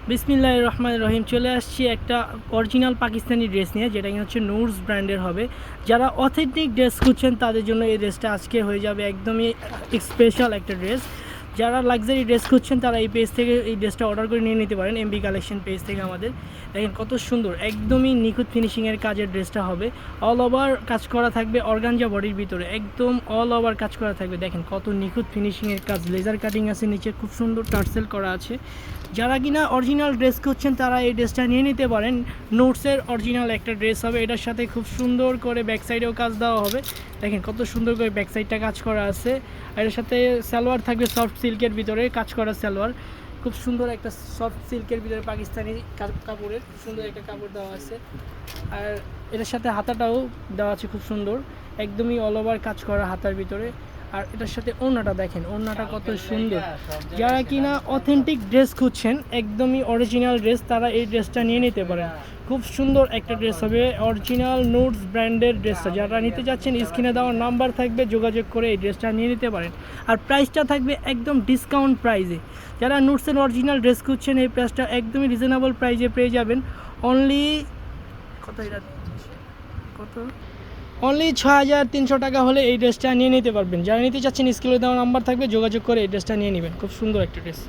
বিসমিল্লাহির রহমানির রহিম। চলে আসছি একটা অরিজিনাল পাকিস্তানি ড্রেস নিয়ে, যেটা হচ্ছে নুরস ব্র্যান্ডের হবে। যারা অথেন্টিক ড্রেস খুঁজছেন তাদের জন্য এই ড্রেসটা আজকে হয়ে যাবে একদমই স্পেশাল একটা ড্রেস। যারা লাক্সারি ড্রেস খুঁজছেন তারা এই পেজ থেকে এই ড্রেসটা অর্ডার করে নিয়ে নিতে পারেন, এমবি কালেকশন পেজ থেকে। আমাদের দেখেন কত সুন্দর, একদমই নিখুঁত ফিনিশিংয়ের কাজের ড্রেসটা হবে। অল ওভার কাজ করা থাকবে অর্গানজা বডির ভিতরে, একদম অল ওভার কাজ করা থাকবে। দেখেন কত নিখুঁত ফিনিশিংয়ের কাজ, লেজার কাটিং আছে, নিচে খুব সুন্দর টার্সেল করা আছে। যারা কিনা অরিজিনাল ড্রেস খুঁজছেন তারা এই ড্রেসটা নিয়ে নিতে পারেন। নোটসের অরিজিনাল একটা ড্রেস হবে, এটার সাথে খুব সুন্দর করে ব্যাক সাইডেও কাজ দেওয়া হবে। দেখেন কত সুন্দর করে ব্যাক সাইডটা কাজ করা আছে। আর এর সাথে সালোয়ার থাকবে সফট সিল্কের ভিতরে কাজ করা সালোয়ার, খুব সুন্দর একটা সফট সিল্কের ভিতরে পাকিস্তানি কাপড়ের সুন্দর একটা কাপড় দেওয়া আছে। আর এটার সাথে হাতাটাও দেওয়া আছে খুব সুন্দর, একদমই অল ওভার কাজ করা হাতার ভিতরে। আর এটার সাথে ওড়নাটা দেখেন, ওড়নাটা কত সুন্দর। যারা কিনা অথেন্টিক ড্রেস খুঁজছেন, একদমই অরিজিনাল ড্রেস, তারা এই ড্রেসটা নিয়ে নিতে পারেন। খুব সুন্দর একটা ড্রেস হবে, অরিজিনাল নুটস ব্র্যান্ডের ড্রেসটা। যারা নিতে যাচ্ছেন স্ক্রিনে দেওয়ার নাম্বার থাকবে, যোগাযোগ করে এই ড্রেসটা নিয়ে নিতে পারেন। আর প্রাইসটা থাকবে একদম ডিসকাউন্ট প্রাইসে। যারা নুটসের অরিজিনাল ড্রেস খুঁজছেন এই প্রাইসটা একদমই রিজনেবল প্রাইসে পেয়ে যাবেন। অনলি কত, এটা কত, অনলি 6,300 টাকা হলে এই ড্রেসটা নিয়ে নিতে পারবেন। যারা নিতে চাচ্ছেন স্ক্রিনে দেওয়া নাম্বার থাকবে, যোগাযোগ করে এই ড্রেসটা নিয়ে নেবেন। খুব সুন্দর একটা ড্রেস।